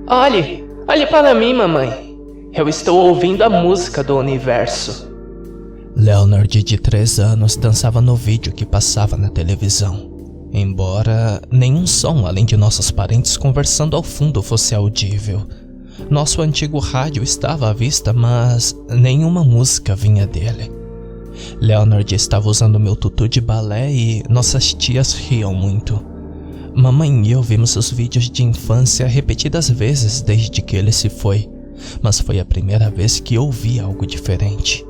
Olhe para mim, mamãe. Eu estou ouvindo a música do universo. Leonard, de 3 anos, dançava no vídeo que passava na televisão. Embora nenhum som além de nossos parentes conversando ao fundo fosse audível. Nosso antigo rádio estava à vista, mas nenhuma música vinha dele. Leonard estava usando meu tutu de balé e nossas tias riam muito. Mamãe e eu vimos os vídeos de infância repetidas vezes desde que ele se foi, mas foi a primeira vez que ouvi algo diferente.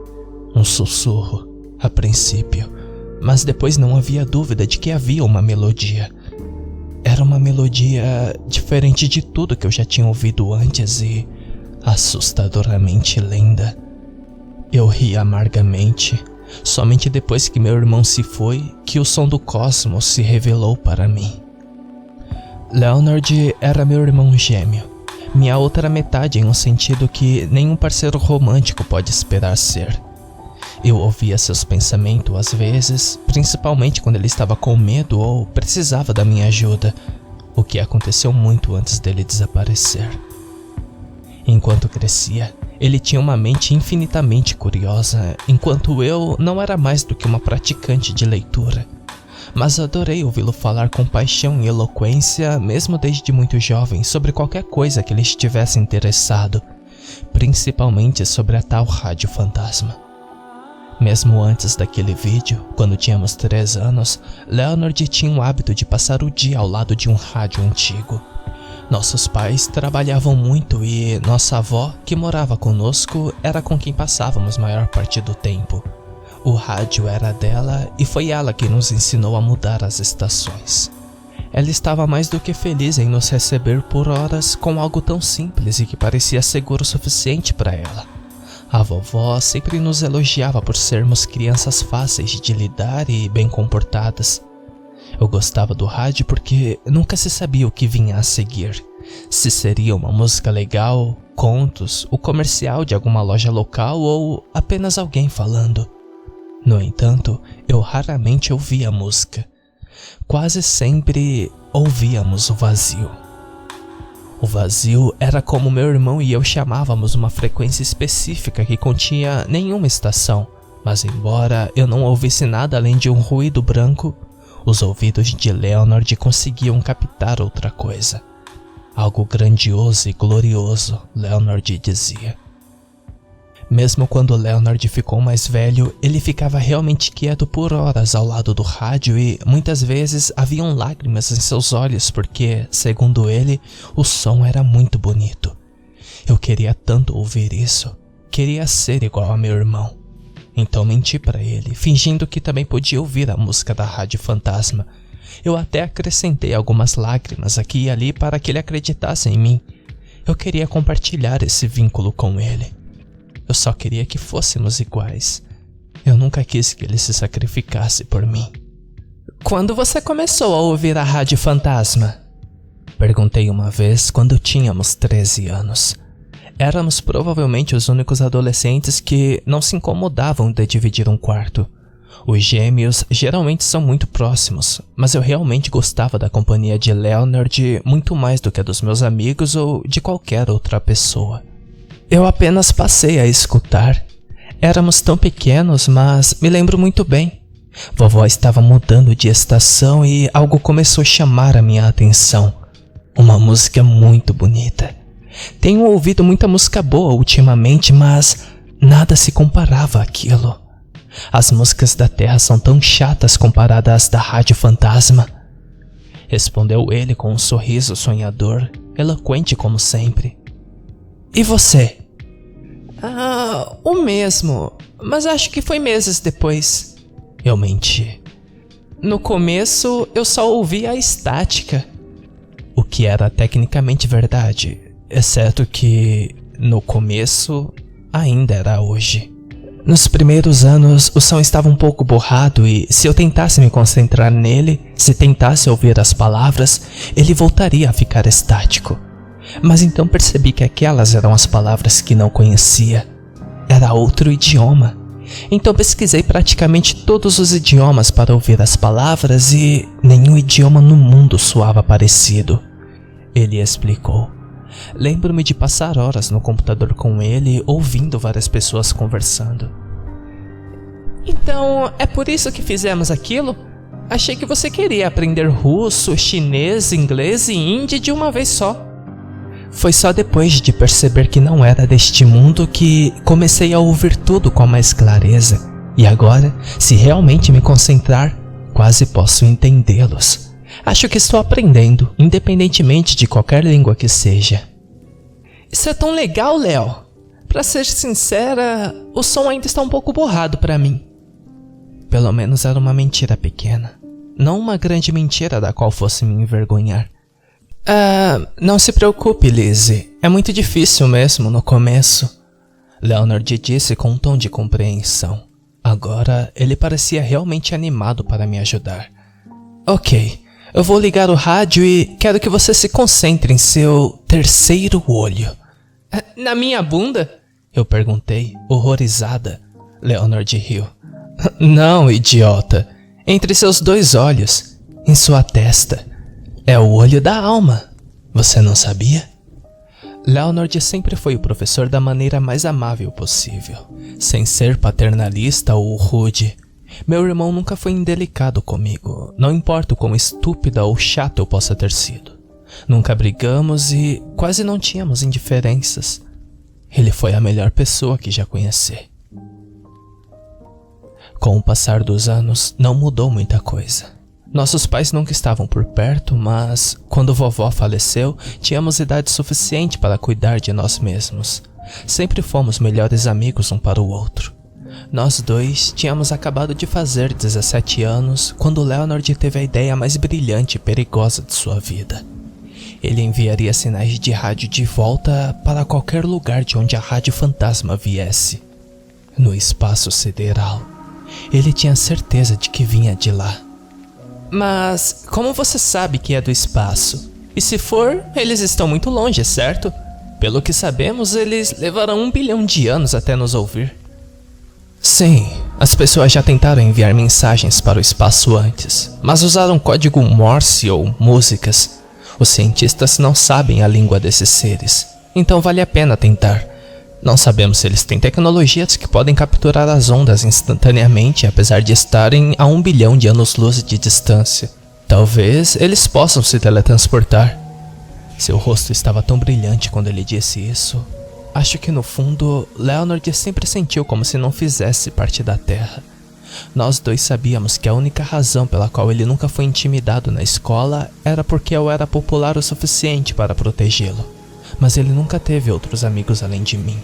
Um sussurro, a princípio, mas depois não havia dúvida de que havia uma melodia. Era uma melodia diferente de tudo que eu já tinha ouvido antes e assustadoramente linda. Eu ri amargamente, somente depois que meu irmão se foi, que o som do cosmos se revelou para mim. Leonard era meu irmão gêmeo, minha outra metade em um sentido que nenhum parceiro romântico pode esperar ser. Eu ouvia seus pensamentos às vezes, principalmente quando ele estava com medo ou precisava da minha ajuda, o que aconteceu muito antes dele desaparecer. Enquanto crescia, ele tinha uma mente infinitamente curiosa, enquanto eu não era mais do que uma praticante de leitura. Mas adorei ouvi-lo falar com paixão e eloquência, mesmo desde muito jovem, sobre qualquer coisa que ele estivesse interessado, principalmente sobre a tal rádio fantasma. Mesmo antes daquele vídeo, quando tínhamos 3 anos, Leonard tinha o hábito de passar o dia ao lado de um rádio antigo. Nossos pais trabalhavam muito e nossa avó, que morava conosco, era com quem passávamos maior parte do tempo. O rádio era dela e foi ela que nos ensinou a mudar as estações. Ela estava mais do que feliz em nos receber por horas com algo tão simples e que parecia seguro o suficiente para ela. A vovó sempre nos elogiava por sermos crianças fáceis de lidar e bem comportadas. Eu gostava do rádio porque nunca se sabia o que vinha a seguir. Se seria uma música legal, contos, o comercial de alguma loja local ou apenas alguém falando. No entanto, eu raramente ouvia música. Quase sempre ouvíamos o vazio. O vazio era como meu irmão e eu chamávamos uma frequência específica que continha nenhuma estação, mas embora eu não ouvisse nada além de um ruído branco, os ouvidos de Leonard conseguiam captar outra coisa. Algo grandioso e glorioso, Leonard dizia. Mesmo quando Leonard ficou mais velho, ele ficava realmente quieto por horas ao lado do rádio e muitas vezes haviam lágrimas em seus olhos porque, segundo ele, o som era muito bonito. Eu queria tanto ouvir isso, queria ser igual a meu irmão. Então menti para ele, fingindo que também podia ouvir a música da Rádio Fantasma. Eu até acrescentei algumas lágrimas aqui e ali para que ele acreditasse em mim. Eu queria compartilhar esse vínculo com ele. Eu só queria que fôssemos iguais. Eu nunca quis que ele se sacrificasse por mim. Quando você começou a ouvir a Rádio Fantasma? Perguntei uma vez quando tínhamos 13 anos. Éramos provavelmente os únicos adolescentes que não se incomodavam de dividir um quarto. Os gêmeos geralmente são muito próximos, mas eu realmente gostava da companhia de Leonard muito mais do que a dos meus amigos ou de qualquer outra pessoa. Eu apenas passei a escutar. Éramos tão pequenos, mas me lembro muito bem. Vovó estava mudando de estação e algo começou a chamar a minha atenção. Uma música muito bonita. Tenho ouvido muita música boa ultimamente, mas nada se comparava àquilo. As músicas da Terra são tão chatas comparadas às da Rádio Fantasma. Respondeu ele com um sorriso sonhador, eloquente como sempre. E você? O mesmo, mas acho que foi meses depois. Eu menti. No começo, eu só ouvia a estática. O que era tecnicamente verdade, exceto que, no começo, ainda era hoje. Nos primeiros anos, o som estava um pouco borrado e, se eu tentasse me concentrar nele, se tentasse ouvir as palavras, ele voltaria a ficar estático. Mas então percebi que aquelas eram as palavras que não conhecia. Era outro idioma. Então pesquisei praticamente todos os idiomas para ouvir as palavras e nenhum idioma no mundo soava parecido. Ele explicou. Lembro-me de passar horas no computador com ele, ouvindo várias pessoas conversando. Então, é por isso que fizemos aquilo? Achei que você queria aprender russo, chinês, inglês e hindi de uma vez só. Foi só depois de perceber que não era deste mundo que comecei a ouvir tudo com mais clareza. E agora, se realmente me concentrar, quase posso entendê-los. Acho que estou aprendendo, independentemente de qualquer língua que seja. Isso é tão legal, Léo. Pra ser sincera, o som ainda está um pouco borrado pra mim. Pelo menos era uma mentira pequena. Não uma grande mentira da qual fosse me envergonhar. Não se preocupe, Lizzie. É muito difícil mesmo no começo. Leonard disse com um tom de compreensão. Agora ele parecia realmente animado para me ajudar. Ok, eu vou ligar o rádio e quero que você se concentre em seu terceiro olho. Na minha bunda? Eu perguntei, horrorizada. Leonard riu. Não, idiota. Entre seus 2 olhos, em sua testa. É o olho da alma. Você não sabia? Leonard sempre foi o professor da maneira mais amável possível, sem ser paternalista ou rude. Meu irmão nunca foi indelicado comigo, não importa o quão estúpida ou chata eu possa ter sido. Nunca brigamos e quase não tínhamos indiferenças. Ele foi a melhor pessoa que já conheci. Com o passar dos anos, não mudou muita coisa. Nossos pais nunca estavam por perto, mas quando vovó faleceu, tínhamos idade suficiente para cuidar de nós mesmos. Sempre fomos melhores amigos um para o outro. Nós dois tínhamos acabado de fazer 17 anos quando Leonard teve a ideia mais brilhante e perigosa de sua vida. Ele enviaria sinais de rádio de volta para qualquer lugar de onde a rádio fantasma viesse. No espaço sideral. Ele tinha certeza de que vinha de lá. Mas como você sabe que é do espaço? E se for, eles estão muito longe, certo? Pelo que sabemos, eles levarão 1 bilhão de anos até nos ouvir. Sim, as pessoas já tentaram enviar mensagens para o espaço antes, mas usaram código Morse ou músicas. Os cientistas não sabem a língua desses seres, então vale a pena tentar. Não sabemos se eles têm tecnologias que podem capturar as ondas instantaneamente, apesar de estarem a 1 bilhão de anos-luz de distância. Talvez eles possam se teletransportar. Seu rosto estava tão brilhante quando ele disse isso. Acho que no fundo, Leonard sempre sentiu como se não fizesse parte da Terra. Nós dois sabíamos que a única razão pela qual ele nunca foi intimidado na escola era porque eu era popular o suficiente para protegê-lo. Mas ele nunca teve outros amigos além de mim.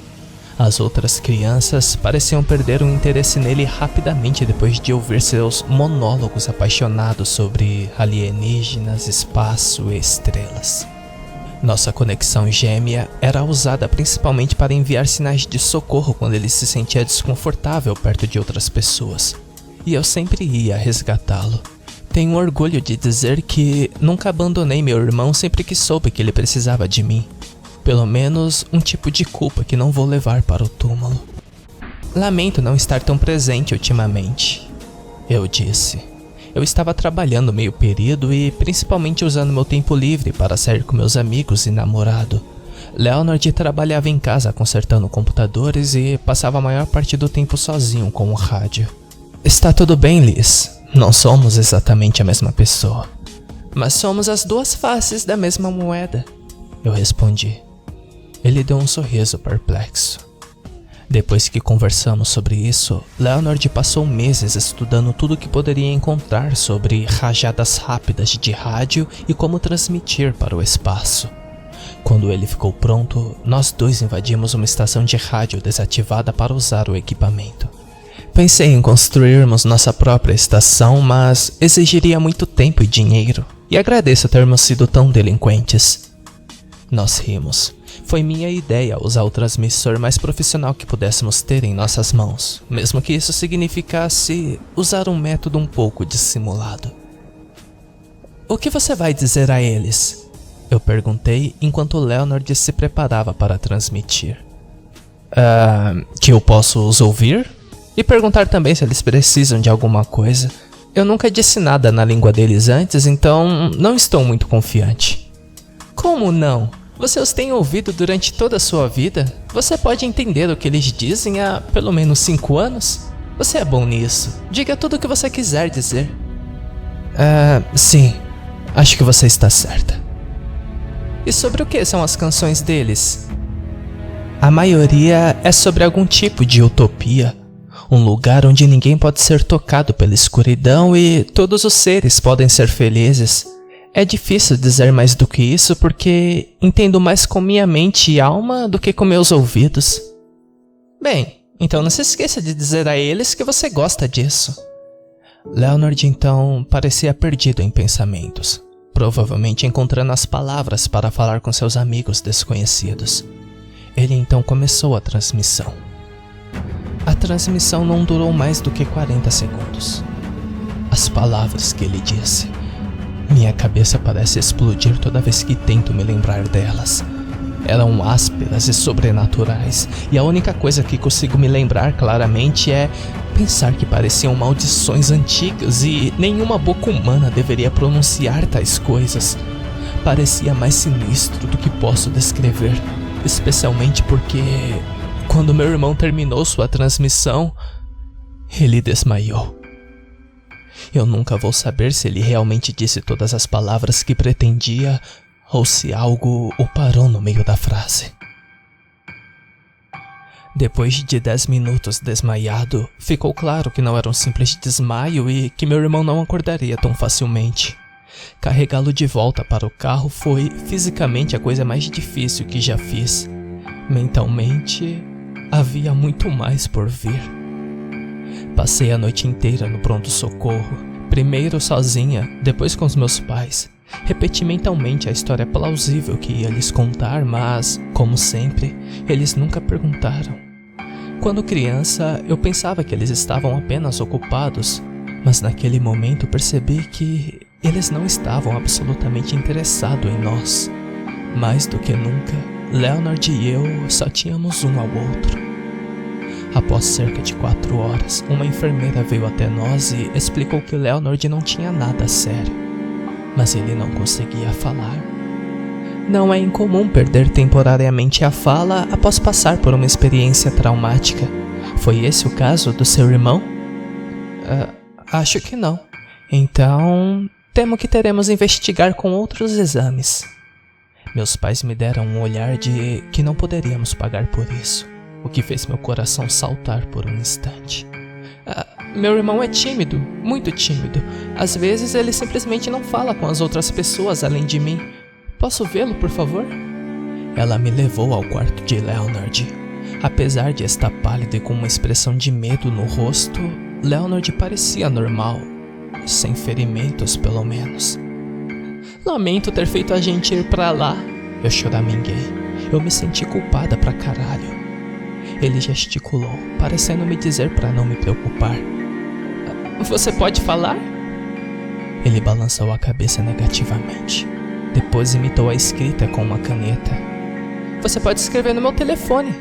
As outras crianças pareciam perder o interesse nele rapidamente depois de ouvir seus monólogos apaixonados sobre alienígenas, espaço e estrelas. Nossa conexão gêmea era usada principalmente para enviar sinais de socorro quando ele se sentia desconfortável perto de outras pessoas. E eu sempre ia resgatá-lo. Tenho orgulho de dizer que nunca abandonei meu irmão sempre que soube que ele precisava de mim. Pelo menos um tipo de culpa que não vou levar para o túmulo. Lamento não estar tão presente ultimamente, eu disse. Eu estava trabalhando meio período e principalmente usando meu tempo livre para sair com meus amigos e namorado. Leonard trabalhava em casa consertando computadores e passava a maior parte do tempo sozinho com o rádio. Está tudo bem, Liz. Não somos exatamente a mesma pessoa, mas somos as 2 faces da mesma moeda, eu respondi. Ele deu um sorriso perplexo. Depois que conversamos sobre isso, Leonard passou meses estudando tudo o que poderia encontrar sobre rajadas rápidas de rádio e como transmitir para o espaço. Quando ele ficou pronto, nós dois invadimos uma estação de rádio desativada para usar o equipamento. Pensei em construirmos nossa própria estação, mas exigiria muito tempo e dinheiro, e agradeço termos sido tão delinquentes. Nós rimos. Foi minha ideia usar o transmissor mais profissional que pudéssemos ter em nossas mãos, mesmo que isso significasse usar um método um pouco dissimulado. O que você vai dizer a eles? Eu perguntei enquanto Leonard se preparava para transmitir. Que eu posso os ouvir? E perguntar também se eles precisam de alguma coisa. Eu nunca disse nada na língua deles antes, então não estou muito confiante. Como não? Você os tem ouvido durante toda a sua vida? Você pode entender o que eles dizem há pelo menos 5 anos? Você é bom nisso. Diga tudo o que você quiser dizer. Sim. Acho que você está certa. E sobre o que são as canções deles? A maioria é sobre algum tipo de utopia. Um lugar onde ninguém pode ser tocado pela escuridão e todos os seres podem ser felizes. É difícil dizer mais do que isso porque entendo mais com minha mente e alma do que com meus ouvidos. Bem, então não se esqueça de dizer a eles que você gosta disso. Leonard então parecia perdido em pensamentos, provavelmente encontrando as palavras para falar com seus amigos desconhecidos. Ele então começou a transmissão. A transmissão não durou mais do que 40 segundos. As palavras que ele disse... Minha cabeça parece explodir toda vez que tento me lembrar delas. Eram ásperas e sobrenaturais, e a única coisa que consigo me lembrar claramente é pensar que pareciam maldições antigas e nenhuma boca humana deveria pronunciar tais coisas. Parecia mais sinistro do que posso descrever, especialmente porque, quando meu irmão terminou sua transmissão, ele desmaiou. Eu nunca vou saber se ele realmente disse todas as palavras que pretendia ou se algo o parou no meio da frase. Depois de 10 minutos desmaiado, ficou claro que não era um simples desmaio e que meu irmão não acordaria tão facilmente. Carregá-lo de volta para o carro foi fisicamente a coisa mais difícil que já fiz. Mentalmente, havia muito mais por vir. Passei a noite inteira no pronto-socorro, primeiro sozinha, depois com os meus pais. Repeti mentalmente a história plausível que ia lhes contar, mas, como sempre, eles nunca perguntaram. Quando criança, eu pensava que eles estavam apenas ocupados, mas naquele momento percebi que eles não estavam absolutamente interessados em nós. Mais do que nunca, Leonard e eu só tínhamos um ao outro. Após cerca de 4 horas, uma enfermeira veio até nós e explicou que Leonard não tinha nada sério, mas ele não conseguia falar. Não é incomum perder temporariamente a fala após passar por uma experiência traumática. Foi esse o caso do seu irmão? Acho que não. Então, temo que teremos a investigar com outros exames. Meus pais me deram um olhar de que não poderíamos pagar por isso, o que fez meu coração saltar por um instante. Meu irmão é tímido, muito tímido. Às vezes ele simplesmente não fala com as outras pessoas além de mim. Posso vê-lo, por favor? Ela me levou ao quarto de Leonard. Apesar de estar pálido e com uma expressão de medo no rosto, Leonard parecia normal, sem ferimentos pelo menos. Lamento ter feito a gente ir pra lá. Eu choraminguei. Eu me senti culpada pra caralho. Ele gesticulou, parecendo me dizer para não me preocupar. Você pode falar? Ele balançou a cabeça negativamente. Depois imitou a escrita com uma caneta. Você pode escrever no meu telefone.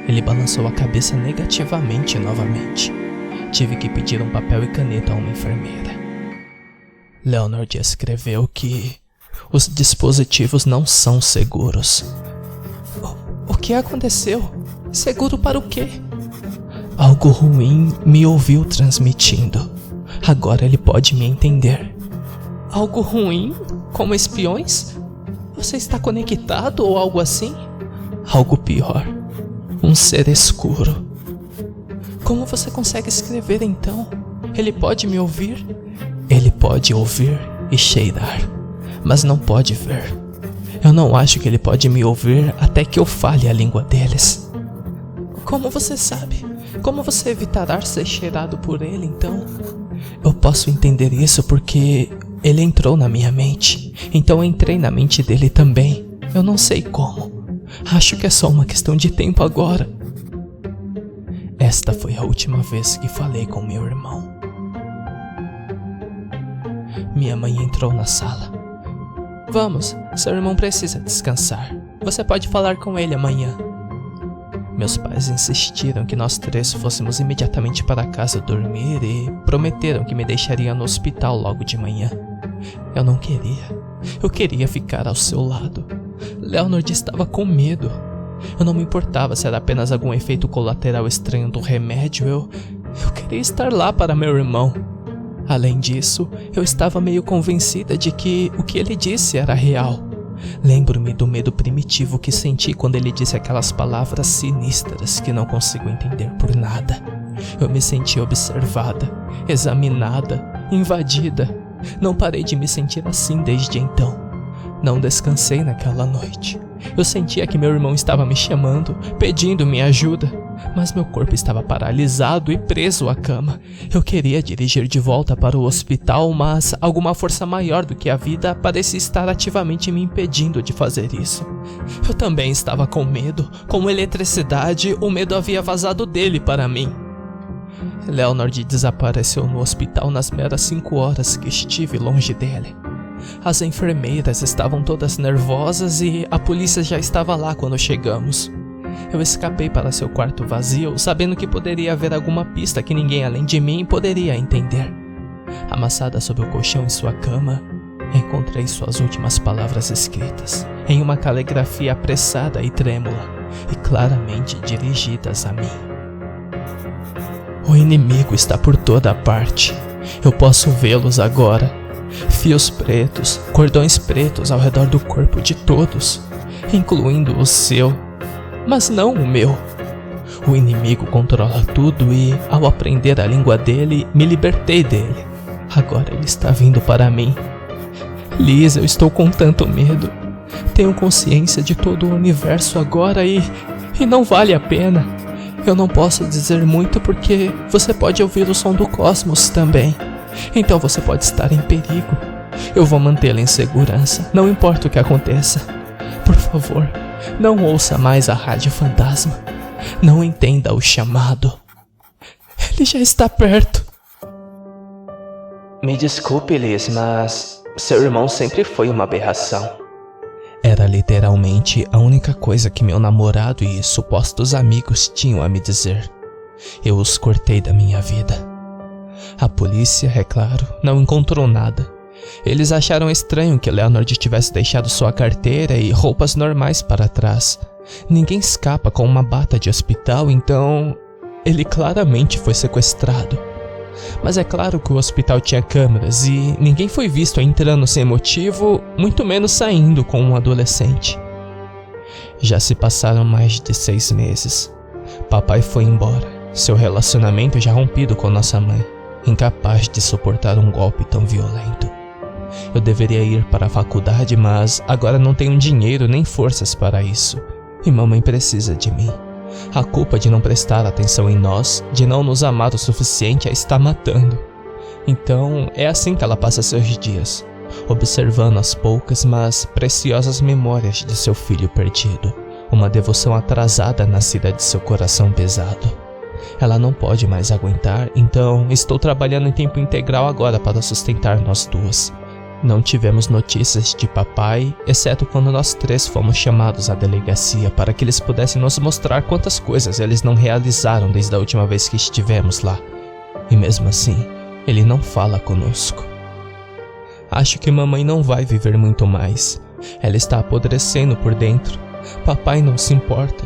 Ele balançou a cabeça negativamente novamente. Tive que pedir um papel e caneta a uma enfermeira. Leonard escreveu que os dispositivos não são seguros. O que aconteceu? Seguro para o quê? Algo ruim me ouviu transmitindo. Agora ele pode me entender. Algo ruim? Como espiões? Você está conectado ou algo assim? Algo pior. Um ser escuro. Como você consegue escrever então? Ele pode me ouvir? Ele pode ouvir e cheirar, mas não pode ver. Eu não acho que ele pode me ouvir até que eu fale a língua deles. Como você sabe? Como você evitará ser cheirado por ele, então? Eu posso entender isso porque ele entrou na minha mente. Então eu entrei na mente dele também. Eu não sei como. Acho que é só uma questão de tempo agora. Esta foi a última vez que falei com meu irmão. Minha mãe entrou na sala. Vamos, seu irmão precisa descansar. Você pode falar com ele amanhã. Meus pais insistiram que nós 3 fôssemos imediatamente para casa dormir e prometeram que me deixariam no hospital logo de manhã. Eu não queria. Eu queria ficar ao seu lado. Leonard estava com medo. Eu não me importava se era apenas algum efeito colateral estranho do remédio. Eu queria estar lá para meu irmão. Além disso, eu estava meio convencida de que o que ele disse era real. Lembro-me do medo primitivo que senti quando ele disse aquelas palavras sinistras que não consigo entender por nada. Eu me senti observada, examinada, invadida. Não parei de me sentir assim desde então. Não descansei naquela noite. Eu sentia que meu irmão estava me chamando, pedindo minha ajuda, mas meu corpo estava paralisado e preso à cama. Eu queria dirigir de volta para o hospital, mas alguma força maior do que a vida parecia estar ativamente me impedindo de fazer isso. Eu também estava com medo. Com eletricidade, o medo havia vazado dele para mim. Leonard desapareceu no hospital nas meras 5 horas que estive longe dele. As enfermeiras estavam todas nervosas e a polícia já estava lá quando chegamos. Eu escapei para seu quarto vazio, sabendo que poderia haver alguma pista que ninguém além de mim poderia entender. Amassada sob o colchão em sua cama, encontrei suas últimas palavras escritas, em uma caligrafia apressada e trêmula, e claramente dirigidas a mim. O inimigo está por toda parte. Eu posso vê-los agora. Fios pretos, cordões pretos ao redor do corpo de todos, incluindo o seu, mas não o meu. O inimigo controla tudo e, ao aprender a língua dele, me libertei dele. Agora ele está vindo para mim. Liz, eu estou com tanto medo. Tenho consciência de todo o universo agora e não vale a pena. Eu não posso dizer muito porque você pode ouvir o som do cosmos também. Então você pode estar em perigo. Eu vou mantê-la em segurança, não importa o que aconteça. Por favor, não ouça mais a rádio fantasma. Não entenda o chamado. Ele já está perto. Me desculpe, Liz, mas seu irmão sempre foi uma aberração. Era literalmente a única coisa que meu namorado e supostos amigos tinham a me dizer. Eu os cortei da minha vida. A polícia, é claro, não encontrou nada. Eles acharam estranho que Leonard tivesse deixado sua carteira e roupas normais para trás. Ninguém escapa com uma bata de hospital, então ele claramente foi sequestrado. Mas é claro que o hospital tinha câmeras e ninguém foi visto entrando sem motivo, muito menos saindo com um adolescente. Já se passaram mais de 6 meses. Papai foi embora, seu relacionamento já rompido com nossa mãe, incapaz de suportar um golpe tão violento. Eu deveria ir para a faculdade, mas agora não tenho dinheiro nem forças para isso. E mamãe precisa de mim. A culpa de não prestar atenção em nós, de não nos amar o suficiente, a está matando. Então é assim que ela passa seus dias, observando as poucas, mas preciosas memórias de seu filho perdido. Uma devoção atrasada nascida de seu coração pesado. Ela não pode mais aguentar, então estou trabalhando em tempo integral agora para sustentar nós duas. Não tivemos notícias de papai, exceto quando nós 3 fomos chamados à delegacia para que eles pudessem nos mostrar quantas coisas eles não realizaram desde a última vez que estivemos lá. E mesmo assim, ele não fala conosco. Acho que mamãe não vai viver muito mais. Ela está apodrecendo por dentro. Papai não se importa.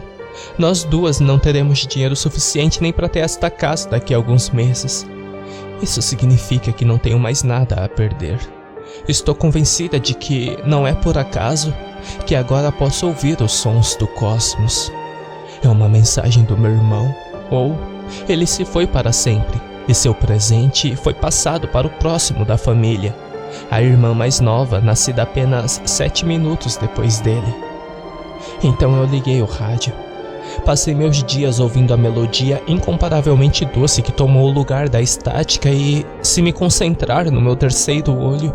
Nós duas não teremos dinheiro suficiente nem para ter esta casa daqui a alguns meses. Isso significa que não tenho mais nada a perder. Estou convencida de que não é por acaso que agora posso ouvir os sons do cosmos. É uma mensagem do meu irmão, ou ele se foi para sempre, e seu presente foi passado para o próximo da família, a irmã mais nova, nascida apenas 7 minutos depois dele. Então eu liguei o rádio. Passei meus dias ouvindo a melodia incomparavelmente doce que tomou o lugar da estática e, se me concentrar no meu terceiro olho,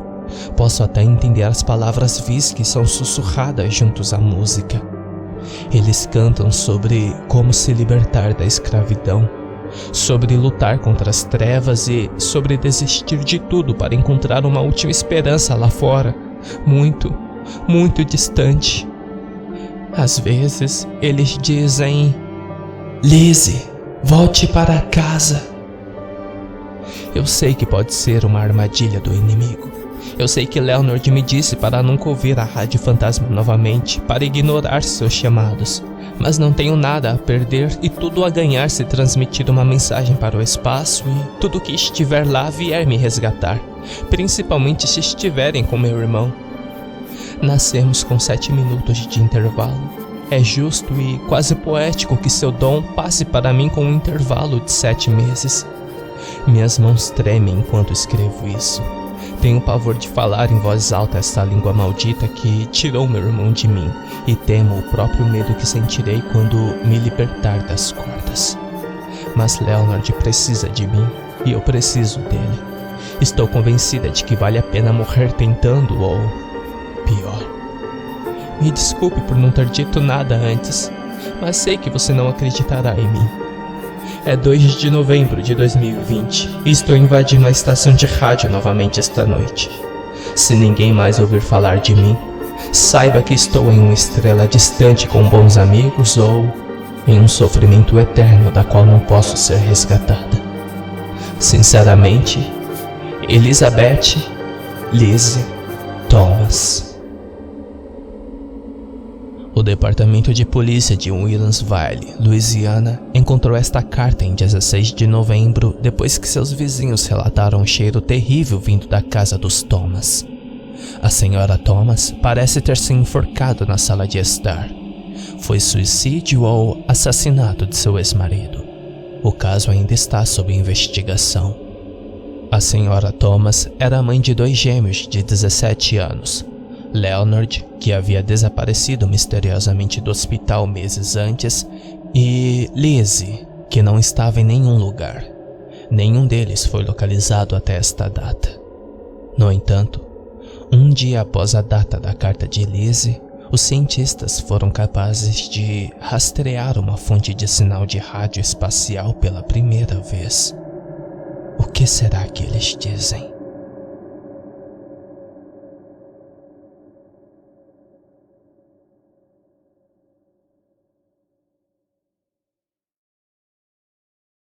posso até entender as palavras vis que são sussurradas juntos à música. Eles cantam sobre como se libertar da escravidão, sobre lutar contra as trevas e sobre desistir de tudo para encontrar uma última esperança lá fora, muito, muito distante. Às vezes, eles dizem: Lizzie, volte para casa. Eu sei que pode ser uma armadilha do inimigo. Eu sei que Leonard me disse para nunca ouvir a rádio fantasma novamente, para ignorar seus chamados, mas não tenho nada a perder e tudo a ganhar se transmitir uma mensagem para o espaço e tudo que estiver lá vier me resgatar, principalmente se estiverem com meu irmão. Nascemos com 7 minutos de intervalo. É justo e quase poético que seu dom passe para mim com um intervalo de 7 meses. Minhas mãos tremem enquanto escrevo isso. Tenho pavor de falar em voz alta esta língua maldita que tirou meu irmão de mim e temo o próprio medo que sentirei quando me libertar das cordas. Mas Leonard precisa de mim e eu preciso dele. Estou convencida de que vale a pena morrer tentando ou pior. Me desculpe por não ter dito nada antes, mas sei que você não acreditará em mim. É 2 de novembro de 2020 e estou invadindo a estação de rádio novamente esta noite. Se ninguém mais ouvir falar de mim, saiba que estou em uma estrela distante com bons amigos ou em um sofrimento eterno da qual não posso ser resgatada. Sinceramente, Elizabeth Lizzie Thomas. O Departamento de Polícia de Williamsville, Louisiana, encontrou esta carta em 16 de novembro, depois que seus vizinhos relataram um cheiro terrível vindo da casa dos Thomas. A senhora Thomas parece ter se enforcado na sala de estar. Foi suicídio ou assassinato de seu ex-marido. O caso ainda está sob investigação. A senhora Thomas era mãe de 2 gêmeos de 17 anos. Leonard, que havia desaparecido misteriosamente do hospital meses antes, e Lizzie, que não estava em nenhum lugar. Nenhum deles foi localizado até esta data. No entanto, um dia após a data da carta de Lizzie, os cientistas foram capazes de rastrear uma fonte de sinal de rádio espacial pela primeira vez. O que será que eles dizem?